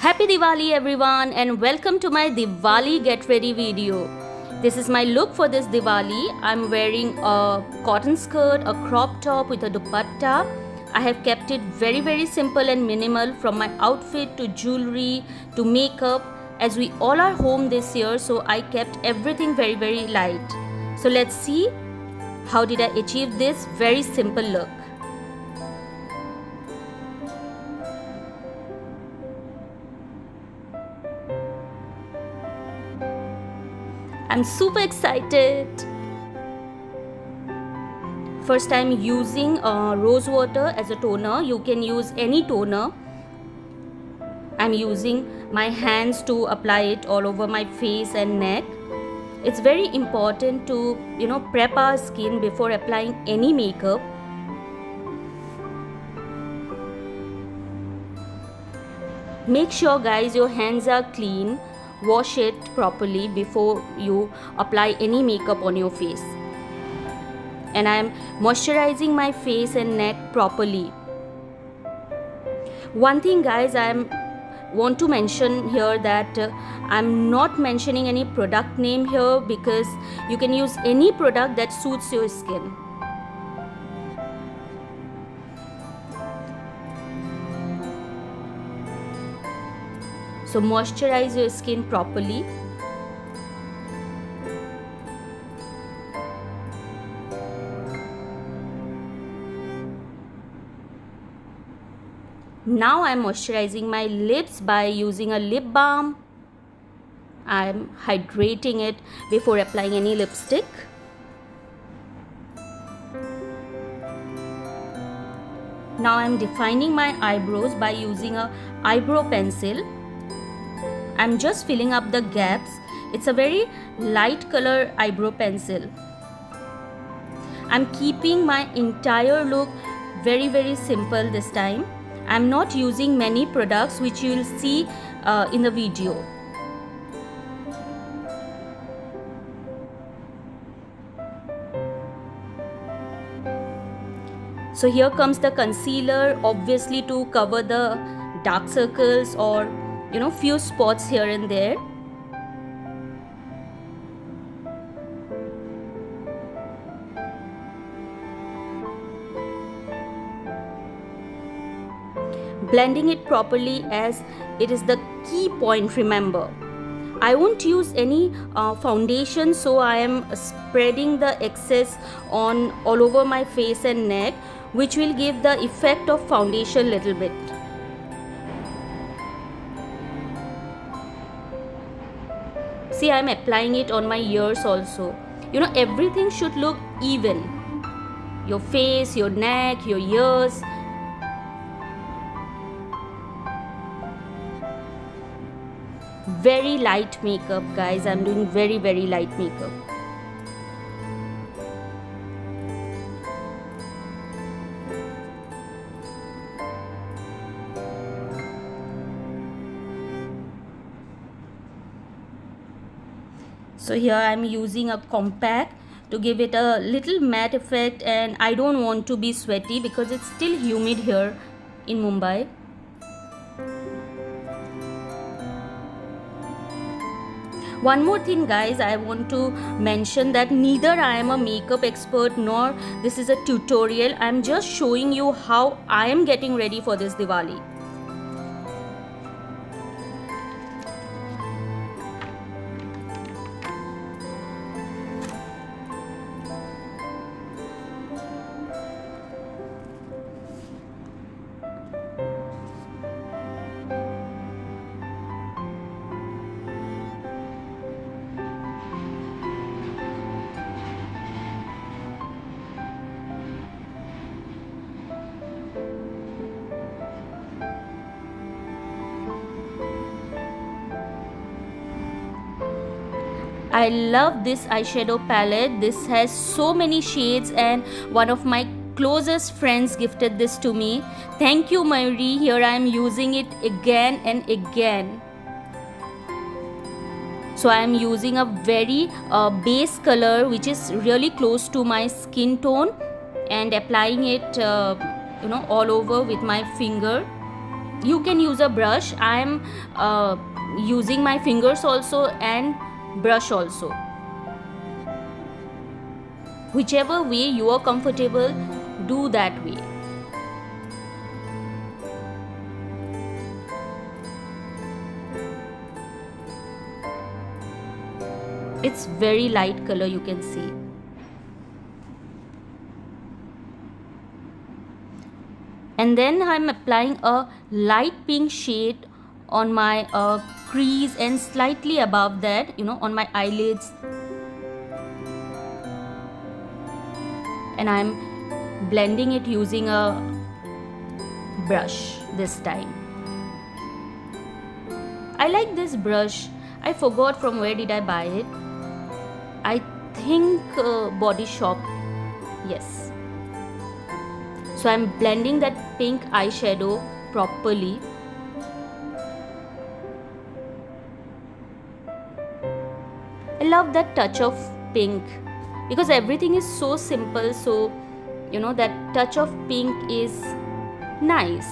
Happy Diwali everyone and welcome to my Diwali get ready video. This is my look for this Diwali. I'm wearing a cotton skirt, a crop top with a dupatta. I have kept it very simple and minimal, from my outfit to jewelry to makeup, as we all are home this year, so I kept everything very light. So let's see how did I achieve this very simple look. I'm super excited. First, I'm using rose water as a toner. You can use any toner. I'm using my hands to apply it all over my face and neck. It's very important to prep our skin before applying any makeup. Make sure guys your hands are clean. Wash it properly before you apply any makeup on your face. And I am moisturizing my face and neck properly. One thing guys, I want to mention here that I'm not mentioning any product name here, because you can use any product that suits your skin. So moisturize your skin properly. Now I'm moisturizing my lips by using a lip balm. I'm hydrating it before applying any lipstick. Now I'm defining my eyebrows by using a eyebrow pencil. I'm just filling up the gaps. It's a very light color eyebrow pencil. I'm keeping my entire look very simple this time. I'm not using many products, which you will see in the video. So here comes the concealer, obviously to cover the dark circles or few spots here and there. Blending it properly, as it is the key point. Remember, I won't use any foundation, so I am spreading the excess on all over my face and neck, which will give the effect of foundation little bit. See, I'm applying it on my ears also. Everything should look even. Your face, your neck, your ears. Very light makeup guys. I'm doing very light makeup. So here I'm using a compact to give it a little matte effect, and I don't want to be sweaty because it's still humid here in Mumbai. One more thing guys, I want to mention that neither I am a makeup expert nor this is a tutorial. I'm just showing you how I am getting ready for this Diwali. I love this eyeshadow palette. This has so many shades, and one of my closest friends gifted this to me. Thank you, Mayuri. Here I am using it again and again. So I am using a very base color which is really close to my skin tone, and applying it all over with my finger. You can use a brush. I am using my fingers also and brush also. Whichever way you are comfortable, do that way. It's very light color, you can see. And then I'm applying a light pink shade on my crease and slightly above that, on my eyelids. And I'm blending it using a brush this time. I like this brush. I forgot from where did I buy it. I think Body Shop. Yes. So I'm blending that pink eyeshadow properly. I love that touch of pink because everything is so simple, so that touch of pink is nice.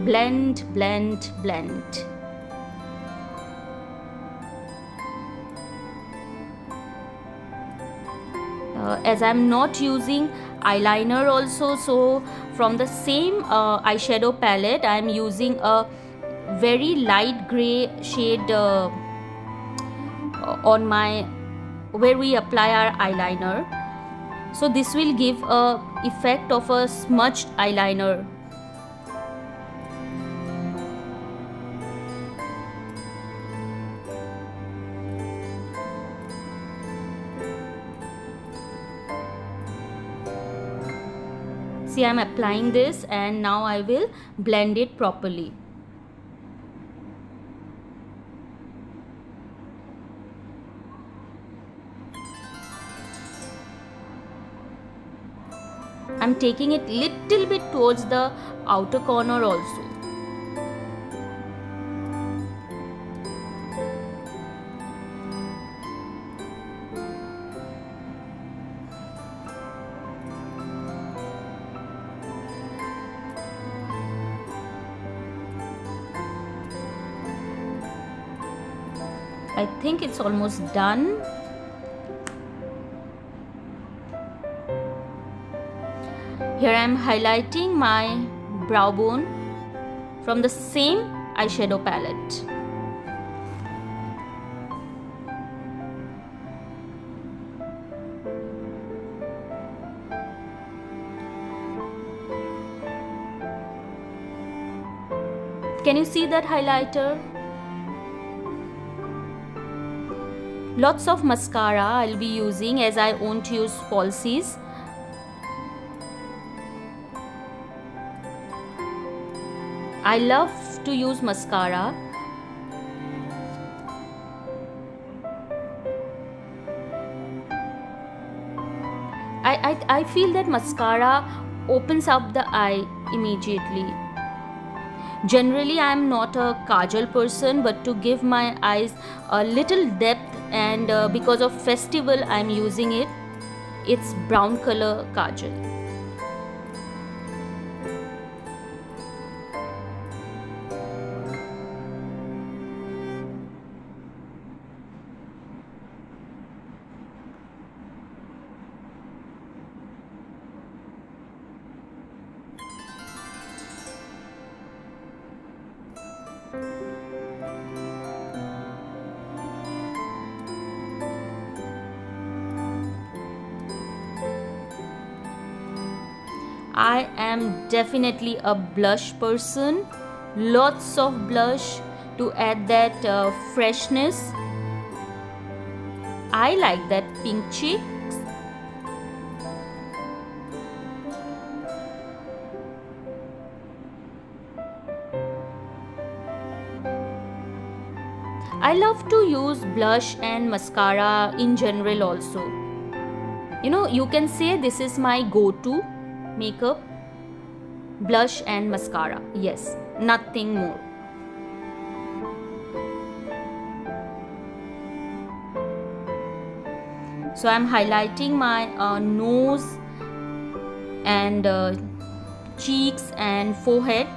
Blend, blend, blend. As I'm not using eyeliner also, so from the same eyeshadow palette I'm using a very light gray shade on my where we apply our eyeliner. So this will give a effect of a smudged eyeliner. See, I'm applying this and now I will blend it properly. I'm taking it little bit towards the outer corner also. I think it's almost done. Here I am highlighting my brow bone from the same eyeshadow palette. Can you see that highlighter? Lots of mascara I'll be using as I won't use falsies. I love to use mascara. I feel that mascara opens up the eye immediately. Generally, I am not a kajal person, but to give my eyes a little depth and because of festival I am using it. It's brown color kajal. I am definitely a blush person. Lots of blush to add that freshness. I like that pink cheeks. I love to use blush and mascara in general also. You can say this is my go-to makeup. blush and mascara. Yes, nothing more. So I'm highlighting my nose and cheeks and forehead.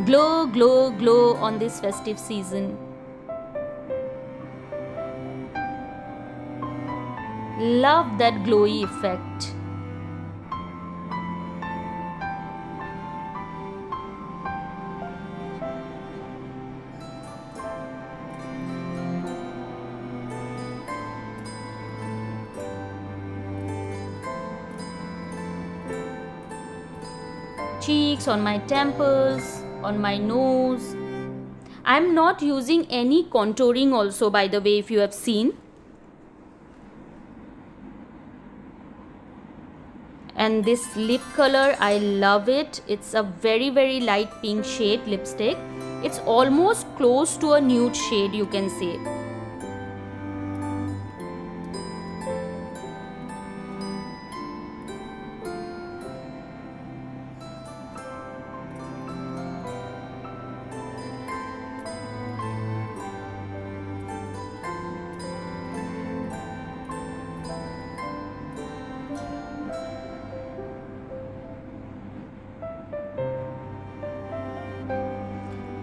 Glow, glow, glow on this festive season. Love that glowy effect. Cheeks, on my temples, on my nose. I'm not using any contouring also, by the way, if you have seen. And this lip color, I love it. It's a very, very light pink shade lipstick. It's almost close to a nude shade, you can say.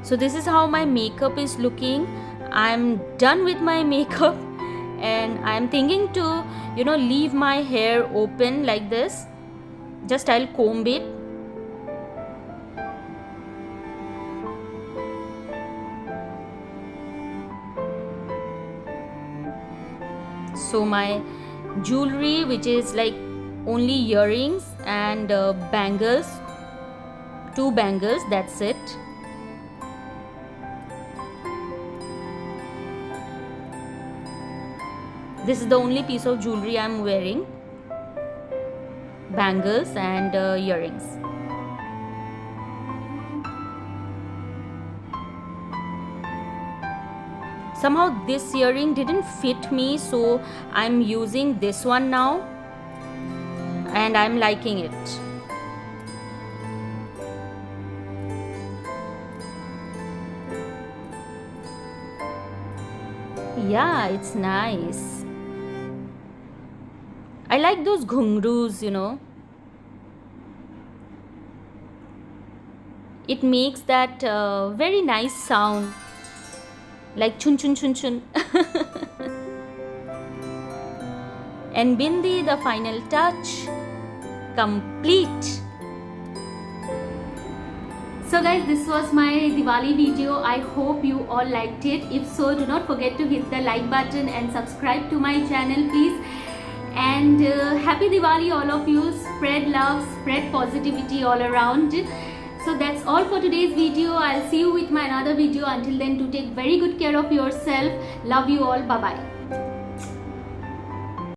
So this is how my makeup is looking. I'm done with my makeup and I'm thinking to, leave my hair open like this. Just I'll comb it. So my jewelry, which is like only earrings and bangles, 2 bangles, that's it. This is the only piece of jewelry I'm wearing. Bangles and earrings. Somehow this earring didn't fit me, so I'm using this one now. And I'm liking it. Yeah, it's nice. I like those ghungroos, It makes that very nice sound. Like chun chun chun chun. And bindi, the final touch. Complete. So guys, this was my Diwali video. I hope you all liked it. If so, do not forget to hit the like button and subscribe to my channel, please. And happy Diwali all of you. Spread love, spread positivity all around. So that's all for today's video. I'll see you with my another video. Until then, do take very good care of yourself. Love you all. Bye bye.